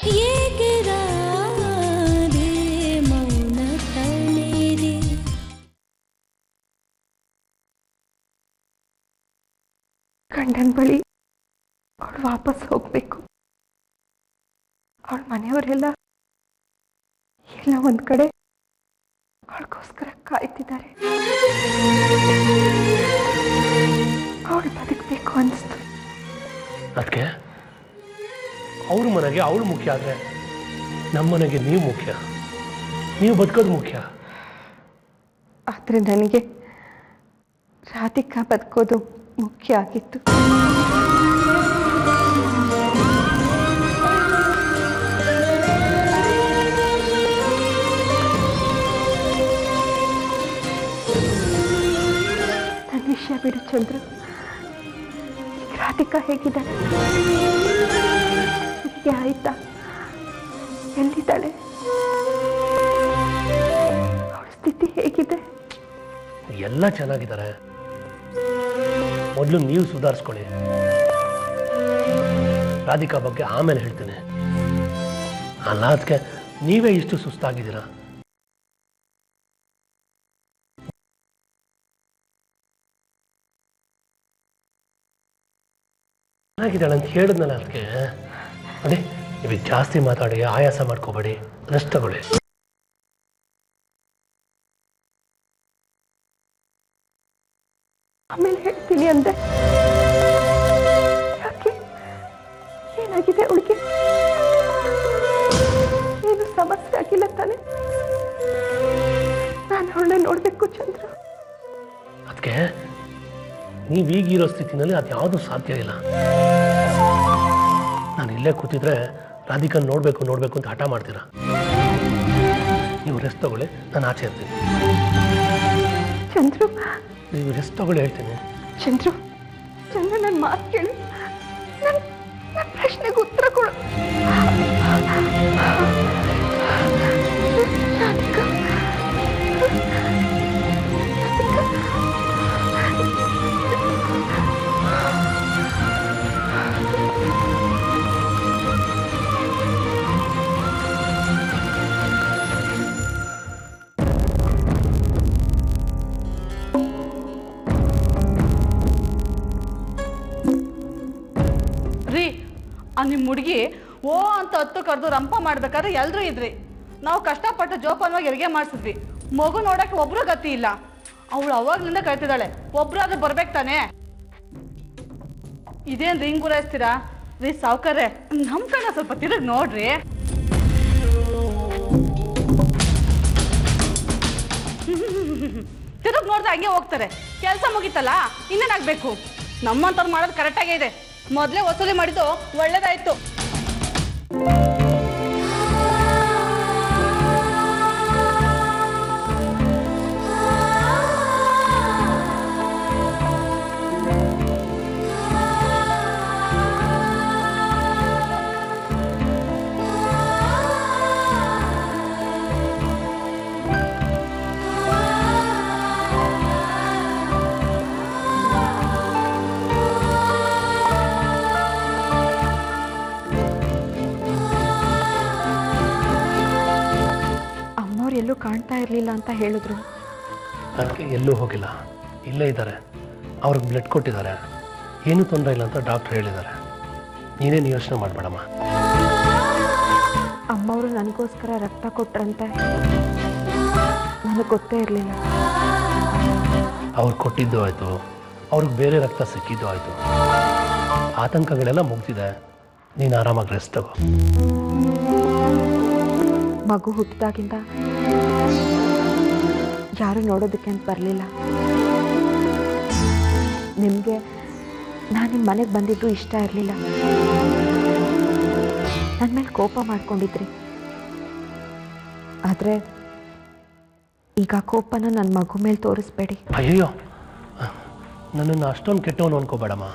ಏಕೆ ರಾಧೆ ಮೌನ ತಳೆದೆ. ಗಂಡನ ಬಳಿ ಅವಳು ವಾಪಸ್ ಹೋಗ್ಬೇಕು. ಅವಳ ಮನೆಯವರೆಲ್ಲ ಎಲ್ಲ ಒಂದ್ ಕಡೆ ಅವಳಿಗೋಸ್ಕರ ಕಾಯ್ತಿದ್ದಾರೆ. ಅವಳು ಬದುಕಬೇಕು ಅನಿಸ್ತು. ಅದಕ್ಕೆ ಅವ್ರ ಮನೆಗೆ ಅವಳು ಮುಖ್ಯ ಆದರೆ ನಮ್ಮ ಮನೆಗೆ ನೀವು ಮುಖ್ಯ, ನೀವು ಬದುಕೋದು ಮುಖ್ಯ. ಆದರೆ ನನಗೆ ರಾಧಿಕಾ ಬದುಕೋದು ಮುಖ್ಯ ಆಗಿತ್ತು. ನನ್ನ ವಿಷಯ ಬಿಡು ಚಂದ್ರು. ರಾಧಿಕಾ ಹೇಗಿದ್ದಾಳೆ? ಹೀಗೆ ಆಯ್ತಾ? ಎಲ್ಲಿದ್ದಾಳೆ? ಅವಳ ಸ್ಥಿತಿ ಹೇಗಿದೆ? ಎಲ್ಲ ಚೆನ್ನಾಗಿದ್ದಾರೆ. ಮೊದಲು ನೀವು ಸುಧಾರಿಸ್ಕೊಳ್ಳಿ. ರಾಧಿಕಾ ಬಗ್ಗೆ ಆಮೇಲೆ ಹೇಳ್ತೇನೆ. ಅಲ್ಲ, ಅದಕ್ಕೆ ನೀವೇ ಇಷ್ಟು ಸುಸ್ತಾಗಿದ್ದೀರಾ. ಚೆನ್ನಾಗಿದ್ದಾಳೆ ಅಂತ ಹೇಳಿದ್ನಲ್ಲ. ಅದಕ್ಕೆ ಅದೇ ನೀವು ಜಾಸ್ತಿ ಮಾತಾಡಿ ಆಯಾಸ ಮಾಡ್ಕೋಬೇಡಿ, ರೆಸ್ಟ್ ತಗೊಳ್ಳಿ. ಆಮೇಲೆ ಹೇಳ್ತೀನಿ ಅಂದೆ. ಯಾಕೆ? ಏನಾಗಿದೆ ಅವಳಿಗೆ? ಏನು ಸಮಸ್ಯೆ ಆಗಿಲ್ಲ ತಾನೆ? ನಾನು ಅವಳನ್ನ ನೋಡ್ಬೇಕು ಚಂದ್ರು. ಅದಕ್ಕೆ ನೀವೀಗಿರೋ ಸ್ಥಿತಿನಲ್ಲಿ ಅದು ಯಾವುದೂ ಸಾಧ್ಯ ಇಲ್ಲ. ನಾನು ಇಲ್ಲೇ ಕೂತಿದ್ರೆ ರಾಧಿಕಾ ನೋಡಬೇಕು ನೋಡಬೇಕು ಅಂತ ಹಠ ಮಾಡ್ತೀರಾ. ನೀವು ರೆಸ್ಟ್ ತಗೊಳ್ಳಿ, ನಾನು ಆಚೆ ಇರ್ತೀನಿ. ಚಂದ್ರು, ನೀವು ರೆಸ್ಟ್ ತಗೊಳ್ಳಿ ಹೇಳ್ತೀನಿ. ಚಂದ್ರು, ಚಂದ್ರು, ನನ್ನ ಮಾತು ಕೇಳು. ನನ್ನ ಪ್ರಶ್ನೆಗೆ ಉತ್ತರ ಕೊಡು. ರಾಧಿಕಾ, ರೀ, ನಿಮ್ಮ ಹುಡುಗಿ ಓ ಅಂತ ಹತ್ತು ಕರೆದು ರಂಪ ಮಾಡ್ಬೇಕಾದ್ರೆ ಎಲ್ರೂ ಇದ್ರಿ. ನಾವು ಕಷ್ಟಪಟ್ಟು ಜೋಪಾನವಾಗಿ ಹೆರಿಗೆ ಮಾಡಿಸಿದ್ವಿ. ಮಗು ನೋಡಕ್ಕೆ ಒಬ್ರು ಗತಿ ಇಲ್ಲ. ಅವಳು ಅವಾಗ್ಲಿಂದ ಕಳ್ತಿದ್ದಾಳೆ. ಒಬ್ರಾದ್ರೂ ಬರ್ಬೇಕು ತಾನೆ. ಇದೇನು ರಿಂಗ್ ಗುರಾಯಿಸ್ತೀರಾ? ರೀ ಸಾವ್ಕಾರ್ರೆ, ನಮ್ಮ ಕಣ್ಣ ಸ್ವಲ್ಪ ತಿರುಗಿ ನೋಡ್ರಿ. ತಿರುಗಿ ನೋಡಿದ್ರೆ ಹಂಗೆ ಹೋಗ್ತಾರೆ. ಕೆಲಸ ಮುಗೀತಲ್ಲ, ಇನ್ನೇನಾಗಬೇಕು? ನಮ್ಮಂತವ್ರು ಮಾಡೋದು ಕರೆಕ್ಟಾಗೇ ಇದೆ. ಮೊದಲೇ ವಸೂಲಿ ಮಾಡಿದ್ದು ಒಳ್ಳೇದಾಯ್ತು. ಎಲ್ಲೂ ಕಾಣ್ತಾ ಇರಲಿಲ್ಲ ಅಂತ ಹೇಳಿದ್ರು. ಅದಕ್ಕೆ ಎಲ್ಲೂ ಹೋಗಿಲ್ಲ, ಇಲ್ಲೇ ಇದ್ದಾರೆ. ಅವ್ರಿಗೆ ಬ್ಲಡ್ ಕೊಟ್ಟಿದ್ದಾರೆ, ಏನೂ ತೊಂದರೆ ಇಲ್ಲ ಅಂತ ಡಾಕ್ಟ್ರ್ ಹೇಳಿದ್ದಾರೆ. ನೀನೇನು ಯೋಚನೆ ಮಾಡಬೇಡಮ್ಮ. ಅಮ್ಮವರು ನನಗೋಸ್ಕರ ರಕ್ತ ಕೊಟ್ರಂತೆ, ನನಗೆ ಗೊತ್ತೇ ಇರಲಿಲ್ಲ. ಅವ್ರು ಕೊಟ್ಟಿದ್ದು ಆಯಿತು, ಅವ್ರಿಗೆ ಬೇರೆ ರಕ್ತ ಸಿಕ್ಕಿದ್ದು ಆಯಿತು. ಆತಂಕಗಳೆಲ್ಲ ಮುಗ್ದಿದೆ. ನೀನು ಆರಾಮಾಗಿ ರೆಸ್ಟ್ ತಗೋ. ಮಗು ಹುಟ್ಟಿದಾಗಿಂದ ಯಾರು ನೋಡೋದಕ್ಕೆ ಅಂತ ಬರಲಿಲ್ಲ. ನಿಮಗೆ ನಾನು ನಿಮ್ಮ ಮನೆಗೆ ಬಂದಿದ್ದು ಇಷ್ಟ ಇರಲಿಲ್ಲ. ನನ್ನ ಮೇಲೆ ಕೋಪ ಮಾಡ್ಕೊಂಡಿದ್ರಿ. ಆದರೆ ಈಗ ಕೋಪನ ನನ್ನ ಮಗು ಮೇಲೆ ತೋರಿಸ್ಬೇಡಿ. ಅಯ್ಯೋ, ನನ್ನನ್ನು ಅಷ್ಟೊಂದು ಕೆಟ್ಟವನು ಅನ್ಕೋಬೇಡಮ್ಮ.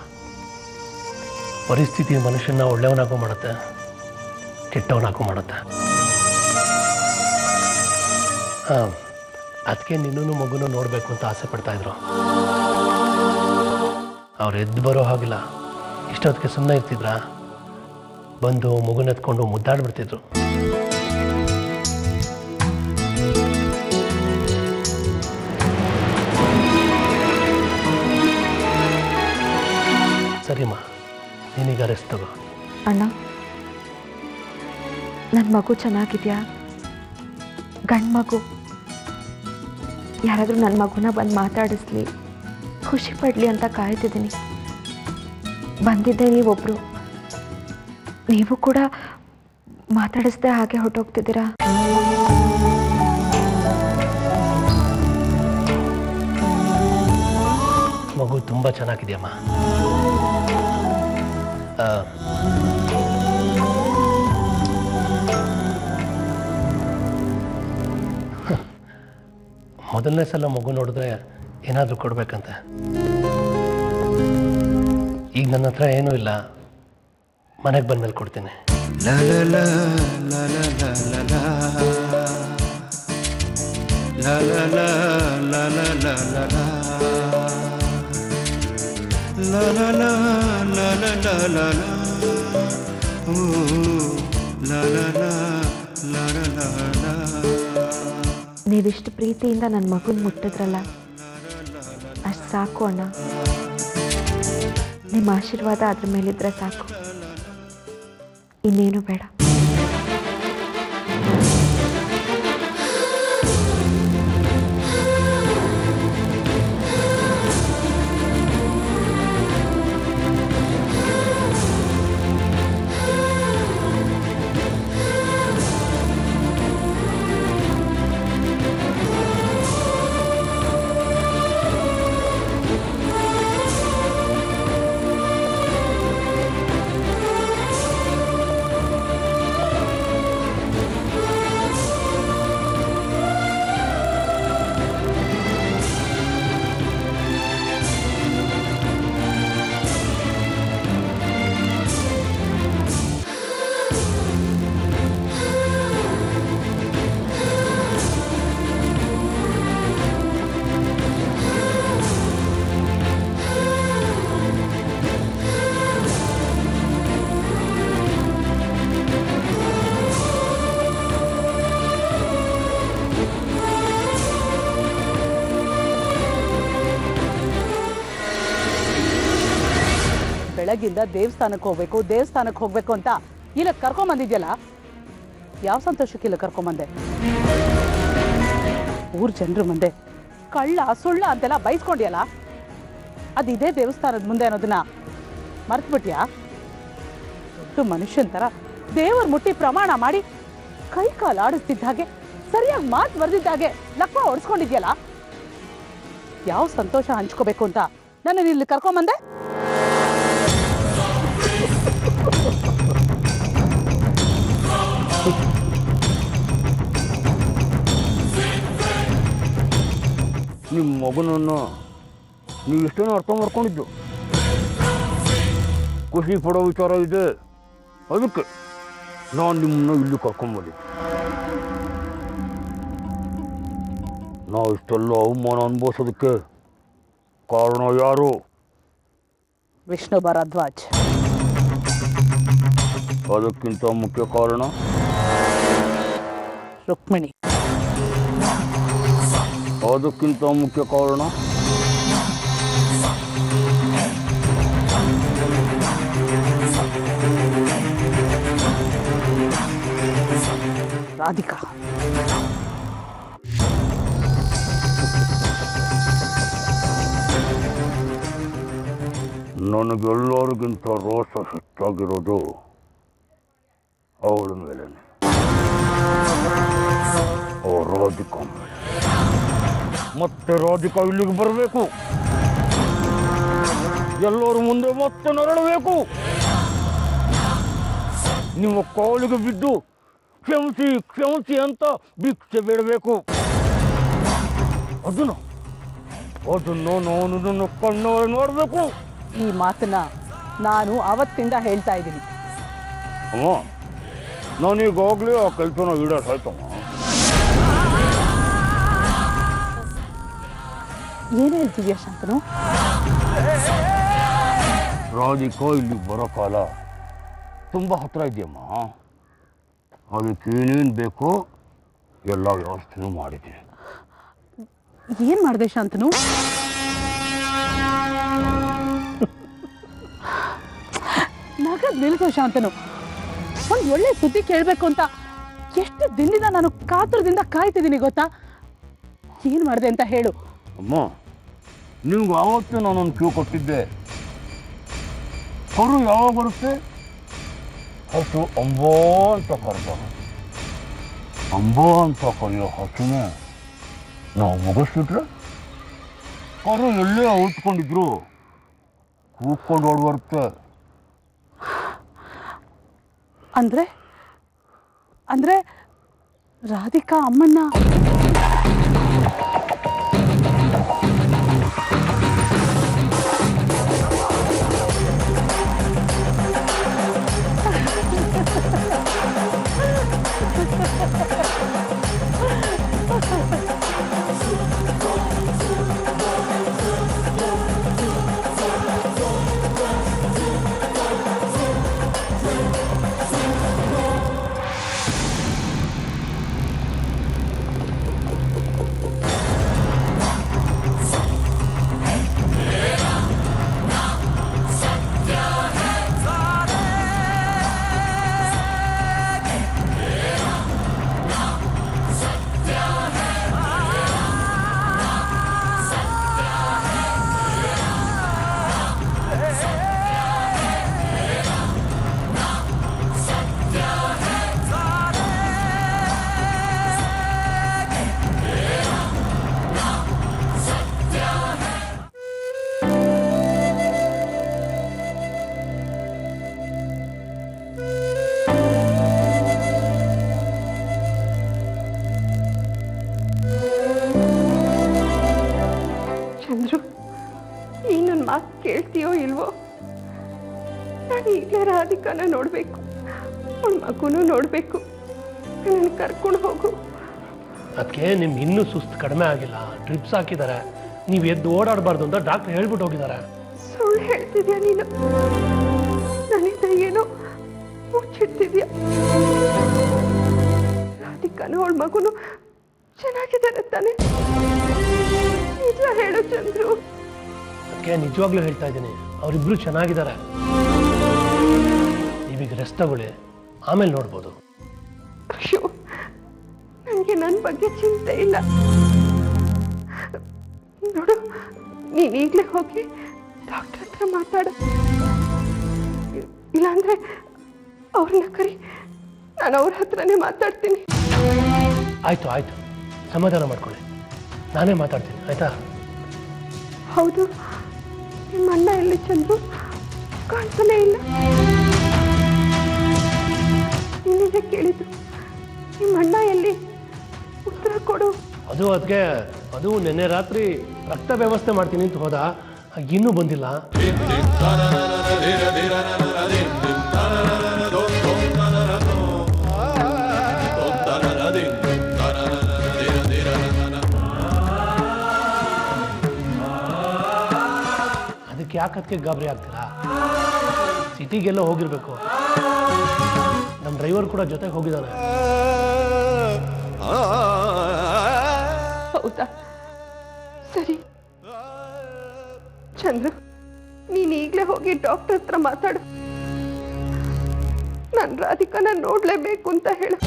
ಪರಿಸ್ಥಿತಿ ಮನುಷ್ಯನ ಒಳ್ಳೆಯವನಾಗೂ ಮಾಡುತ್ತೆ, ಕೆಟ್ಟವನಾಗೂ ಮಾಡುತ್ತೆ. ಹಾಂ, ಅದಕ್ಕೆ ನಿನ್ನೂ ಮಗುನೂ ನೋಡಬೇಕು ಅಂತ ಆಸೆ ಪಡ್ತಾಯಿದ್ರು. ಅವ್ರು ಎದ್ದು ಬರೋ ಹಾಗಿಲ್ಲ. ಇಷ್ಟೊತ್ತಿಗೆ ಸುಮ್ಮನೆ ಇರ್ತಿದ್ರಾ? ಬಂದು ಮಗುನೆತ್ಕೊಂಡು ಮುದ್ದಾಡ್ಬಿಡ್ತಿದ್ರು. ಸರಿಮ್ಮ, ನೀನೀಗ ರೆಸ್ಟ್ ತಗೋ. ಅಣ್ಣ, ನನ್ನ ಮಗು ಚೆನ್ನಾಗಿದ್ಯಾ? ಗಂಡು ಮಗು. ಯಾರಾದರೂ ನನ್ನ ಮಗುನ ಬಂದು ಮಾತಾಡಿಸ್ಲಿ, ಖುಷಿ ಪಡಲಿ ಅಂತ ಕಾಯ್ತಿದ್ದೀನಿ. ಬಂದಿದ್ದೆ ನೀವೊಬ್ಬರು. ನೀವು ಕೂಡ ಮಾತಾಡಿಸ್ದೆ ಹಾಗೆ ಹೊರಟೋಗ್ತಿದ್ದೀರಾ. ಮಗು ತುಂಬ ಚೆನ್ನಾಗಿದೆಯಮ್ಮ. ಮೊದಲನೇ ಸಲ ಮಗು ನೋಡಿದ್ರೆ ಏನಾದರೂ ಕೊಡ್ಬೇಕಂತೆ. ಈಗ ನನ್ನ ಹತ್ರ ಏನೂ ಇಲ್ಲ, ಮನೆಗೆ ಬಂದ್ಮೇಲೆ ಕೊಡ್ತೀನಿ. ನೀವಿಷ್ಟು ಪ್ರೀತಿಯಿಂದ ನನ್ನ ಮಗುನ ಮುಟ್ಟಿದ್ರಲ್ಲ, ಅಷ್ಟು ಸಾಕು ಅಣ್ಣ. ನಿಮ್ಮ ಆಶೀರ್ವಾದ ಅದ್ರ ಮೇಲಿದ್ರೆ ಸಾಕು, ಇನ್ನೇನು ಬೇಡ. ಬೆಳಗಿಂದ ದೇವಸ್ಥಾನಕ್ಕೆ ಹೋಗ್ಬೇಕು ಅಂತ ಇಲ್ಲ ಕರ್ಕೊಂಬಂದಿದ್ಯಲ್ಲ, ಯಾವ ಸಂತೋಷಕ್ಕೆ ಇಲ್ಲ ಕರ್ಕೊಂಬಂದೆ? ಊರ್ ಜನರ ಮುಂದೆ ಕಳ್ಳ ಸುಳ್ಳ ಅಂತೆಲ್ಲ ಬೈಸ್ಕೊಂಡ್ಯಲ್ಲ, ಅದು ಇದೇ ದೇವಸ್ಥಾನದ ಮುಂದೆ ಅನ್ನೋದನ್ನ ಮರ್ತ್ಬಿಟ್ಯಾ? ದೊಡ್ಡ ಮನುಷ್ಯನ ಥರ ದೇವರ ಮುಟ್ಟಿ ಪ್ರಮಾಣ ಮಾಡಿ ಕೈ ಕಾಲು ಆಡಿಸ್ತಿದ್ದ ಹಾಗೆ, ಸರಿಯಾಗಿ ಮಾತು ಬರೆದಿದ್ದಾಗೆ ಲಕ್ವ ಹೊಡ್ಸ್ಕೊಂಡಿದ್ಯಲ್ಲ, ಯಾವ ಸಂತೋಷ ಹಂಚ್ಕೋಬೇಕು ಅಂತ ನನ್ನ ಇಲ್ಲಿ ಕರ್ಕೊಂಬಂದೆ? ನಿಮ್ಮ ಮಗನನ್ನು ನೀವು ಎಷ್ಟೇನೋ ಅರ್ಥ ಮಾಡ್ಕೊಂಡಿದ್ದು, ಖುಷಿ ಪಡೋ ವಿಚಾರ ಇದೆ. ಅದಕ್ಕೆ ನಾನು ನಿಮ್ಮನ್ನು ಇಲ್ಲಿ ಕರ್ಕೊಂಬಂದಿದ್ದೆ. ನಾವು ಇಷ್ಟೆಲ್ಲ ಅವಮಾನ ಅನುಭವಿಸೋದಕ್ಕೆ ಕಾರಣ ಯಾರು? ವಿಷ್ಣು ಭರದ್ವಾಜ್. ಅದಕ್ಕಿಂತ ಮುಖ್ಯ ಕಾರಣ ರುಕ್ಮಿಣಿ. ಅದಕ್ಕಿಂತ ಮುಖ್ಯ ಕಾರಣ ರಾಧಿಕಾ. ನನಗೆಲ್ಲರಿಗಿಂತ ರೋಷ ಹೆಚ್ಚಾಗಿರೋದು ಅವಳ ಮೇಲೆ, ರಾಧಿಕಾ ಮೇಲೆ. ಮತ್ತೆ ರಾಧಿಕಾ ಇಲ್ಲಿಗೆ ಬರಬೇಕು, ಎಲ್ಲರ ಮುಂದೆ ಮತ್ತೆ ನರಳಬೇಕು, ನಿಮ್ಮ ಕಾಲಿಗೆ ಬಿದ್ದು ಕ್ಷಮಿಸಿ ಕ್ಷಮಿಸಿ ಅಂತ ಭಿಕ್ಷೆ ಬೇಡಬೇಕು. ಅದನ್ನು ನಾನು ನನ್ನ ಕಣ್ಣವರೆ ನೋಡಬೇಕು. ಈ ಮಾತನ್ನ ನಾನು ಅವತ್ತಿಂದ ಹೇಳ್ತಾ ಇದ್ದೀನಿ. ಅಮ್ಮ, ನಾನೀಗಾಗಲೇ ಆ ಕೆಲಸನ ಈಡೇರಿಸಾಯ್ತಮ್ಮ. ಏನು ಹೇಳ್ತಿದ್ಯಾ ಶಾಂತನು? ರಾಧಿಕಾ ಇಲ್ಲಿ ಬರೋ ಕಾಲ ತುಂಬ ಹತ್ತಿರ ಇದೆಯಮ್ಮ. ಅದಕ್ಕೆ ಏನೇನು ಬೇಕೋ ಎಲ್ಲ ವ್ಯವಸ್ಥೆನೂ ಮಾಡಿದ್ದೀನಿ. ಏನು ಮಾಡಿದೆ ಶಾಂತನು? ನಗದ್ ನಿಲ್ಸೋ ಶಾಂತನು. ಒಂದು ಒಳ್ಳೆ ಸುದ್ದಿ ಕೇಳಬೇಕು ಅಂತ ಎಷ್ಟು ದಿನದಿಂದ ನಾನು ಕಾತುರದಿಂದ ಕಾಯ್ತಿದ್ದೀನಿ ಗೊತ್ತಾ? ಏನು ಮಾಡಿದೆ ಅಂತ ಹೇಳು. ಅಮ್ಮ, ನಿಮ್ಗೆ ಆವತ್ತೇ ನಾನೊಂದು ಕ್ಯೂ ಕೊಟ್ಟಿದ್ದೆ. ಕರು ಯಾವಾಗ ಬರುತ್ತೆ? ಹಸು ಅಂಬೋ ಅಂತ ಕರೆದಾಗ ಅಂಬೋ ಅಂತ ಕರೆಯೋ ಹಸುನೇ ನಾವು ಮುಗಿಸ್ಬಿಟ್ರೆ ಕರು ಎಲ್ಲೇ ಔತ್ಕೊಂಡಿದ್ರು ಕೂತ್ಕೊಂಡು ಓಡಿ ಬರುತ್ತೆ. ಅಂದ್ರೆ ಅಂದ್ರೆ ರಾಧಿಕಾ ಅಮ್ಮನ್ನ ಚಂದ್ರು, ನೀನು ನನ್ನ ಮಾತು ಕೇಳ್ತೀಯೋ ಇಲ್ವೋ? ನಾನು ಈಗಲೇ ರಾಧಿಕಾನ ನೋಡಬೇಕು, ಅವಳ ಮಗುನೂ ನೋಡಬೇಕು. ನನ್ನ ಕರ್ಕೊಂಡು ಹೋಗು. ಅದಕ್ಕೆ ನಿಮ್ಗೆ ಇನ್ನೂ ಸುಸ್ತು ಕಡಿಮೆ ಆಗಿಲ್ಲ, ಡ್ರಿಪ್ಸ್ ಹಾಕಿದ್ದಾರೆ. ನೀವು ಎದ್ದು ಓಡಾಡಬಾರ್ದು ಅಂತ ಡಾಕ್ಟರ್ ಹೇಳ್ಬಿಟ್ಟು ಹೋಗಿದ್ದಾರೆ. ಸುಳ್ಳು ಹೇಳ್ತಿದ್ಯಾ ನೀನು? ನನ್ನಿಂದ ಏನೋ ಮುಚ್ಚಿಡ್ತಿದ್ಯಾ? ರಾಧಿಕಾನು ಅವಳ ಮಗುನು ಚೆನ್ನಾಗಿದ್ದಾರೆ ತಾನೆ? ನಿಜ ಹೇಳು ಚಂದ್ರು. ಅದಕ್ಕೆ ನಿಜವಾಗ್ಲೂ ಹೇಳ್ತಾ ಇದ್ದೀನಿ, ಅವರಿಬ್ರು ಚೆನ್ನಾಗಿದ್ದಾರೆ. ನೀವೀಗ ರೆಸ್ಟ್ ತಗೊಳ್ಳಿ, ಆಮೇಲೆ ನೋಡ್ಬೋದು. ಅಯ್ಯೋ, ನನಗೆ ನನ್ನ ಬಗ್ಗೆ ಚಿಂತೆ ಇಲ್ಲ. ನೋಡು, ನೀನು ಈಗಲೇ ಹೋಗಿ ಡಾಕ್ಟರ್ ಹತ್ರ ಮಾತಾಡ. ಇಲ್ಲಾಂದ್ರೆ ಅವ್ರನ್ನ ಕರಿ, ನಾನು ಅವ್ರ ಹತ್ರನೇ ಮಾತಾಡ್ತೀನಿ. ಆಯ್ತು ಆಯ್ತು, ಸಮಾಧಾನ ಮಾಡ್ಕೊಳ್ಳಿ, ನಾನೇ ಮಾತಾಡ್ತೀನಿ, ಆಯ್ತಾ? ಹೌದು, ನಿಮ್ಮ ಅಣ್ಣ ಎಲ್ಲಿ ಚಂದ್ರು? ಕಾಣ್ತಾನೆ ಇಲ್ಲ. ನಿನ್ನೆ ಕೇಳಿದ್ದು, ನಿಮ್ಮ ಅಣ್ಣ ಎಲ್ಲಿ? ಉತ್ತರ ಕೊಡು. ಅದು ನಿನ್ನೆ ರಾತ್ರಿ ರಕ್ತ ವ್ಯವಸ್ಥೆ ಮಾಡ್ತೀನಿ ಅಂತ ಹೋದ, ಇನ್ನೂ ಬಂದಿಲ್ಲ. ಅದಕ್ಕೆ ಯಾಕೆ ಗಾಬರಿ ಆಗ್ತೀರಾ? ಸಿಟಿಗೆಲ್ಲ ಹೋಗಿರ್ಬೇಕು. ನಮ್ಮ ಡ್ರೈವರ್ ಕೂಡ ಜೊತೆಗೆ ಹೋಗಿದ್ದಾನೆ. ಹೌದಾ? ಸರಿ ಚಂದ್ರು, ನೀನು ಈಗಲೇ ಹೋಗಿ ಡಾಕ್ಟರ್ ಹತ್ರ ಮಾತಾಡು. ನಾನು ರಾಧಿಕಾನ ನೋಡ್ಲೇಬೇಕು ಅಂತ ಹೇಳು.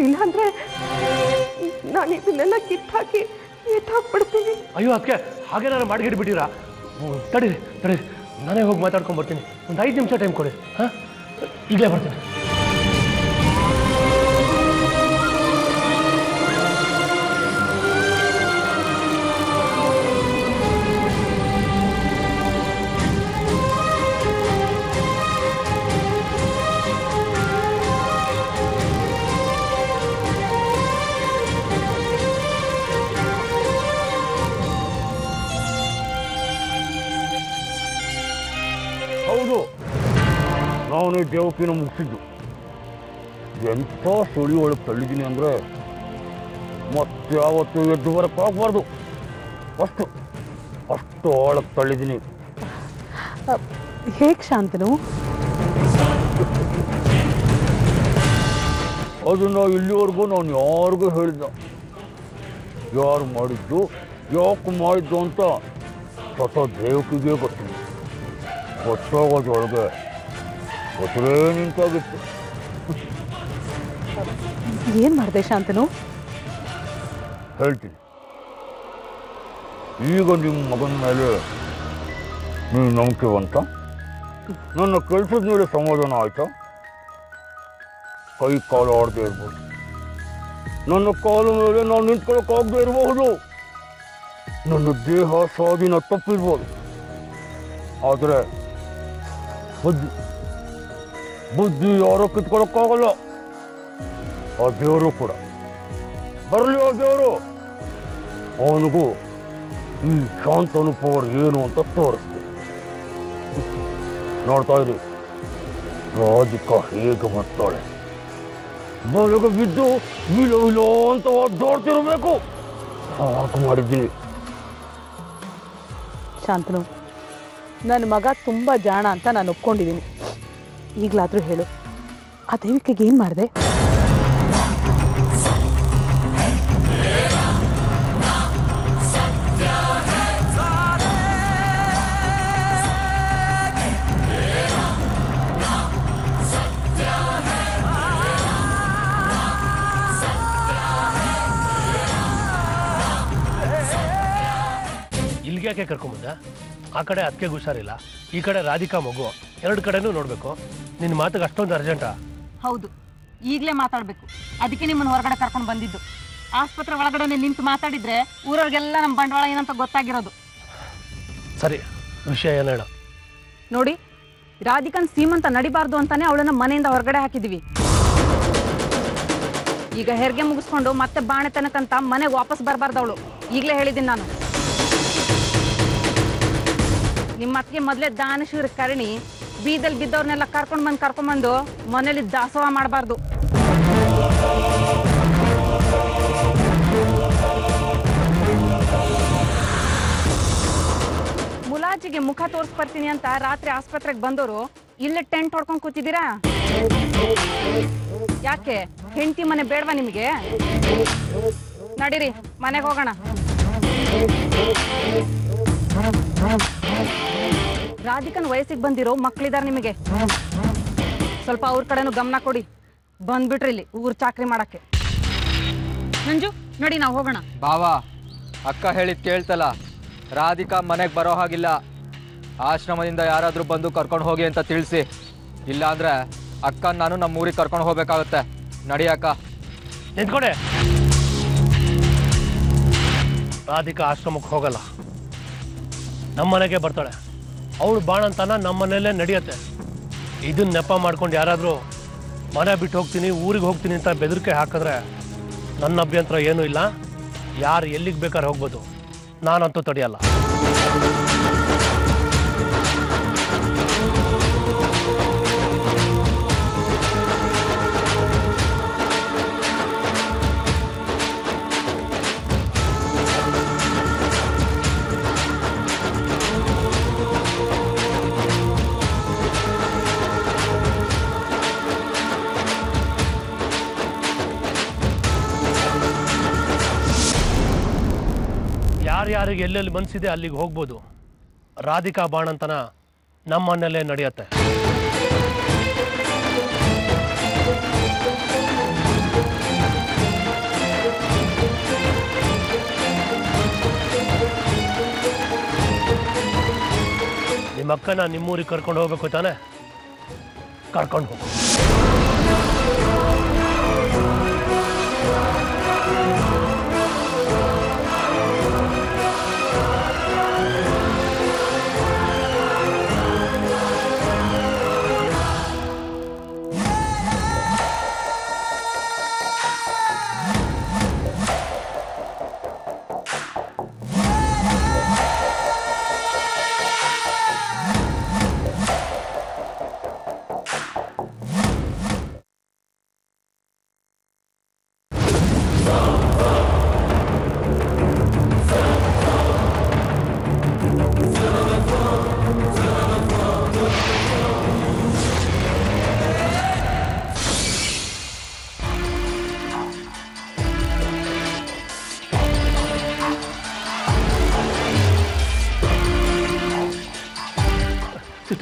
ಇಲ್ಲಾಂದ್ರೆ ನಾನು ಇದನ್ನೆಲ್ಲ ಕಿತ್ತಾಕಿ ಎತ್ತಾಕ್ಬಿಡ್ತೀನಿ. ಅಯ್ಯೋ, ಅದಕ್ಕೆ ಹಾಗೇನಾರು ಮಾಡಿ ಹಿಡ್ಬಿಟ್ಟಿರಾ? ತಡೀರಿ ತಡೀರಿ, ನಾನೇ ಹೋಗಿ ಮಾತಾಡ್ಕೊಂಡು ಬರ್ತೀನಿ. ಒಂದು 5 ನಿಮಿಷ ಟೈಮ್ ಕೊಡಿ. ಹಾಂ, ಈಗಲೇ ಬರ್ತೀನಿ. ಹೌದು, ನಾನು ದೇವಕಿನ ಮುಗಿಸಿದ್ದು. ಎಂಥ ಸುಳಿ ಒಳಗೆ ತಳ್ಳಿದ್ದೀನಿ ಅಂದರೆ ಮತ್ತೆ ಯಾವತ್ತು ಎದ್ದು ಬರೋಕ್ಕಾಗಬಾರ್ದು. ಅಷ್ಟು ಒಳಗೆ ತಳ್ಳಿದ್ದೀನಿ. ಹೇಗೆ ಶಾಂತನು? ಅದನ್ನು ಇಲ್ಲಿವರೆಗೂ ನಾನು ಯಾರಿಗೂ ಹೇಳಿದ್ದ. ಯಾರು ಮಾಡಿದ್ದು, ಯಾಕೆ ಮಾಡಿದ್ದು ಅಂತ ಸ್ವತಃ ದೇವಕಿಗೆ ಗೊತ್ತಿಲ್ಲ. ಗೊತ್ತಾಗೋದ್ರೊಳಗೆ ಗೊತ್ತೇ ನಿಂತಾಗಿತ್ತು. ಏನ್ ಮಾಡಿದೆ ಶಾಂತನು? ಹೇಳ್ತೀನಿ. ಈಗ ನಿಮ್ಮ ಮಗನ ಮೇಲೆ ನೀವು ನಂಬಿಕೆವಂತ? ನನ್ನ ಕೆಲಸದ ಮೇಲೆ ಸಮಾಧಾನ ಆಯ್ತಾ? ಕೈ ಕಾಲು ಆಡದೆ ಇರ್ಬೋದು, ನನ್ನ ಕಾಲ ಮೇಲೆ ನಾನು ನಿಂತ್ಕೊಳ್ಳೋಕ್ಕಾಗದೆ ಇರಬಹುದು, ನನ್ನ ದೇಹ ಸ್ವಾಧೀನ ತಪ್ಪಿರ್ಬೋದು, ಆದರೆ ಬುದ್ಧಿ ಬುದ್ಧಿ ಯಾರೋ ಕಿತ್ಕೊಳ್ಳೋಕ್ಕಾಗಲ್ಲ. ಆ ದೇವರು ಕೂಡ ಬರಲಿ. ಆ ದೇವರು ಅವನಿಗೂ ಈ ಶಾಂತನು ಪವರ್ ಏನು ಅಂತ ತೋರಿಸ್ತೀನಿ. ನೋಡ್ತಾ ಇರಿ, ರಾಧಿಕಾ ಹೇಗೆ ಮಾಡ್ತಾಳೆ. ಬಲಗ ಬಿದ್ದು ವಿಲೋ ವಿಲೋ ಅಂತ ಒದ್ದಾಡ್ತಿರ್ಬೇಕು. ಹಾಗೆ ಮಾಡಿದ್ದೀನಿ. ಶಾಂತನು, ನನ್ನ ಮಗ ತುಂಬ ಜಾಣ ಅಂತ ನಾನು ಒಪ್ಕೊಂಡಿದ್ದೀನಿ. ಈಗಲಾದರೂ ಹೇಳು, ಆ ದೇವಿಕೆಗೆ ಏನು ಮಾಡಿದೆ? ಇಲ್ಲಿಗೆ ಯಾಕೆ ಕರ್ಕೊಂಬಂದ? ಆ ಕಡೆ ಅದಕ್ಕೆ ಹುಷಾರಿಲ್ಲ, ಈ ಕಡೆ ರಾಧಿಕಾ ಮಗು, ಎರಡು ಕಡೆನೂ ನೋಡಬೇಕು. ನಿನ್ನ ಮಾತಿಗೆ ಅಷ್ಟೊಂದು ಅರ್ಜೆಂಟಾ? ಹೌದು, ಈಗಲೇ ಮಾತಾಡಬೇಕು. ಅದಕ್ಕೆ ನಿಮ್ಮನ್ನು ಹೊರಗಡೆ ಕರ್ಕೊಂಡು ಬಂದಿದ್ದು. ಆಸ್ಪತ್ರೆ ಒಳಗಡೆ ನಿಂತು ಮಾತಾಡಿದ್ರೆ ಊರವ್ರಿಗೆಲ್ಲ ನಮ್ಮ ಬಂಡವಾಳ ಏನಂತ ಗೊತ್ತಾಗಿರೋದು. ಸರಿ, ವಿಷಯ ಏನು ಹೇಳು? ನೋಡಿ, ರಾಧಿಕನ್ ಸೀಮಂತ ನಡಿಬಾರ್ದು ಅಂತಾನೆ ಅವಳನ್ನ ಮನೆಯಿಂದ ಹೊರಗಡೆ ಹಾಕಿದ್ವಿ. ಈಗ ಹೆರಿಗೆ ಮುಗಿಸ್ಕೊಂಡು ಮತ್ತೆ ಬಾಣೆ ತನಕಂತ ಮನೆಗೆ ವಾಪಸ್ ಬರಬಾರ್ದು ಅವಳು. ಈಗಲೇ ಹೇಳಿದ್ದೀನಿ ನಾನು. ನಿಮ್ಮ ಅತ್ತಿಗೆ ಮೊದಲೇ ದಾನಶೂರ ಕರ್ಣಿ ಬೀದಲ್ಲಿ ಬಿದ್ದವ್ರನ್ನೆಲ್ಲ ಕರ್ಕೊಂಡ್ಬಂದು ಮನೇಲಿ ದಾಸೋಹ ಮಾಡಬಾರ್ದು. ಮುಲಾಜಿಗೆ ಮುಖ ತೋರಿಸ್ಬರ್ತೀನಿ ಅಂತ ರಾತ್ರಿ ಆಸ್ಪತ್ರೆಗೆ ಬಂದವರು ಇಲ್ಲೇ ಟೆಂಟ್ ಹೊಡ್ಕೊಂಡು ಕೂತಿದ್ದೀರಾ? ಯಾಕೆ ಹೆಂಡತಿ ಮನೆ ಬೇಡವಾ ನಿಮಗೆ? ನಡೀರಿ, ಮನೆಗೆ ಹೋಗೋಣ. ರಾಧಿಕನ್ ವಯಸ್ಸಿಗೆ ಬಂದಿರೋ ಮಕ್ಕಳಿದಾರೆ ನಿಮಗೆ. ಸ್ವಲ್ಪ ಅವ್ರ ಕಡೆನೂ ಗಮನ ಕೊಡಿ. ಬಂದ್ಬಿಟ್ರಿ ಇಲ್ಲಿ ಊರ್ ಚಾಕ್ರಿ ಮಾಡಕ್ಕೆ. ನಂಜು, ನೋಡಿ ನಾವು ಹೋಗೋಣ. ಬಾವಾ, ಅಕ್ಕ ಹೇಳಿದ್ ಕೇಳ್ತಲ್ಲ, ರಾಧಿಕಾ ಮನೆಗೆ ಬರೋ ಹಾಗಿಲ್ಲ. ಆಶ್ರಮದಿಂದ ಯಾರಾದರೂ ಬಂದು ಕರ್ಕೊಂಡು ಹೋಗಿ ಅಂತ ತಿಳಿಸಿ. ಇಲ್ಲ ಅಂದ್ರೆ ಅಕ್ಕ ನಾನು ನಮ್ಮ ಊರಿಗೆ ಕರ್ಕೊಂಡು ಹೋಗ್ಬೇಕಾಗುತ್ತೆ. ನಡಿ ಅಕ್ಕ. ನಿಂತ್ಕೊಡೆ. ರಾಧಿಕಾ ಆಶ್ರಮಕ್ಕೆ ಹೋಗಲ್ಲ, ನಮ್ಮನೆಗೆ ಬರ್ತಾಳೆ. ಅವಳು ಬಾಣಂತನ ನಮ್ಮನೆಯಲ್ಲೇ ನಡೆಯುತ್ತೆ. ಇದನ್ನ ನೆಪ ಮಾಡ್ಕೊಂಡು ಯಾರಾದರೂ ಮನೆ ಬಿಟ್ಟು ಹೋಗ್ತೀನಿ, ಊರಿಗೆ ಹೋಗ್ತೀನಿ ಅಂತ ಬೆದರಿಕೆ ಹಾಕಿದ್ರೆ ನನ್ನ ಅಭ್ಯಂತರ ಏನೂ ಇಲ್ಲ. ಯಾರು ಎಲ್ಲಿಗೆ ಬೇಕಾದ್ರೆ ಹೋಗ್ಬೋದು, ನಾನಂತೂ ತಡೆಯಲ್ಲ. ಯಾರ್ಯಾರಿಗೆ ಎಲ್ಲೆಲ್ಲಿ ಮನಸ್ಸಿದೆ ಅಲ್ಲಿಗೆ ಹೋಗ್ಬೋದು. ರಾಧಿಕಾ ಬಾಣಂತನ ನಮ್ಮನೆಯಲ್ಲೇ ನಡೆಯುತ್ತೆ. ನಿಮ್ಮ ಅಕ್ಕನ ನಿಮ್ಮೂರಿಗೆ ಕರ್ಕೊಂಡು ಹೋಗ್ಬೇಕು ತಾನೆ? ಕರ್ಕೊಂಡು ಹೋಗು.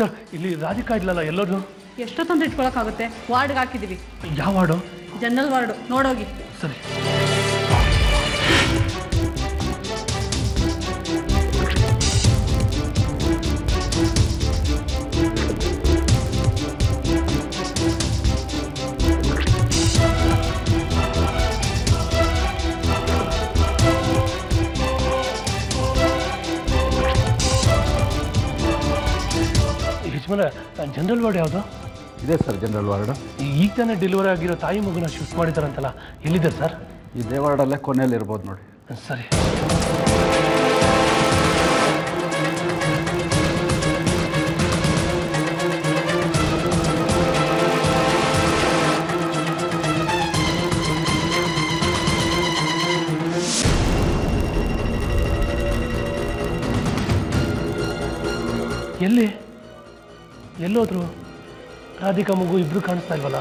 ಸಿಸ್ಟರ್ ಇಲ್ಲಿ ರಾಧಿಕಾ ಇಡ್ಲಲ್ಲ ಎಲ್ಲರೂ ಎಷ್ಟೊತ್ತಂತ ಇಟ್ಕೊಳಕ್ಕಾಗುತ್ತೆ? ವಾರ್ಡ್ಗೆ ಹಾಕಿದ್ದೀವಿ. ಯಾವ ವಾರ್ಡು? General ward, ನೋಡೋಗಿ. ಸರಿ. ಯಜಮಾನ, ಜನರಲ್ ವಾರ್ಡ್ ಯಾವುದು? ಇದೆ ಸರ್ ಜನರಲ್ ವಾರ್ಡ್. ಈಗ ತಾನೇ ಡೆಲಿವರಿ ಆಗಿರೋ ತಾಯಿ ಮಗುನ ಶಿಫ್ಟ್ ಮಾಡಿದಾರಂತಲ್ಲ, ಎಲ್ಲಿದೆ ಸರ್? ಇದೇ ವಾರ್ಡಲ್ಲೇ ಕೊನೆಯಲ್ಲಿ ಇರ್ಬೋದು ನೋಡಿ. ಸರಿ. ಎಲ್ಲೋದ್ರು? ರಾಧಿಕಾ ಮಗು ಇಬ್ರು ಕಾಣಿಸ್ತಾ ಇಲ್ವಲ್ಲ?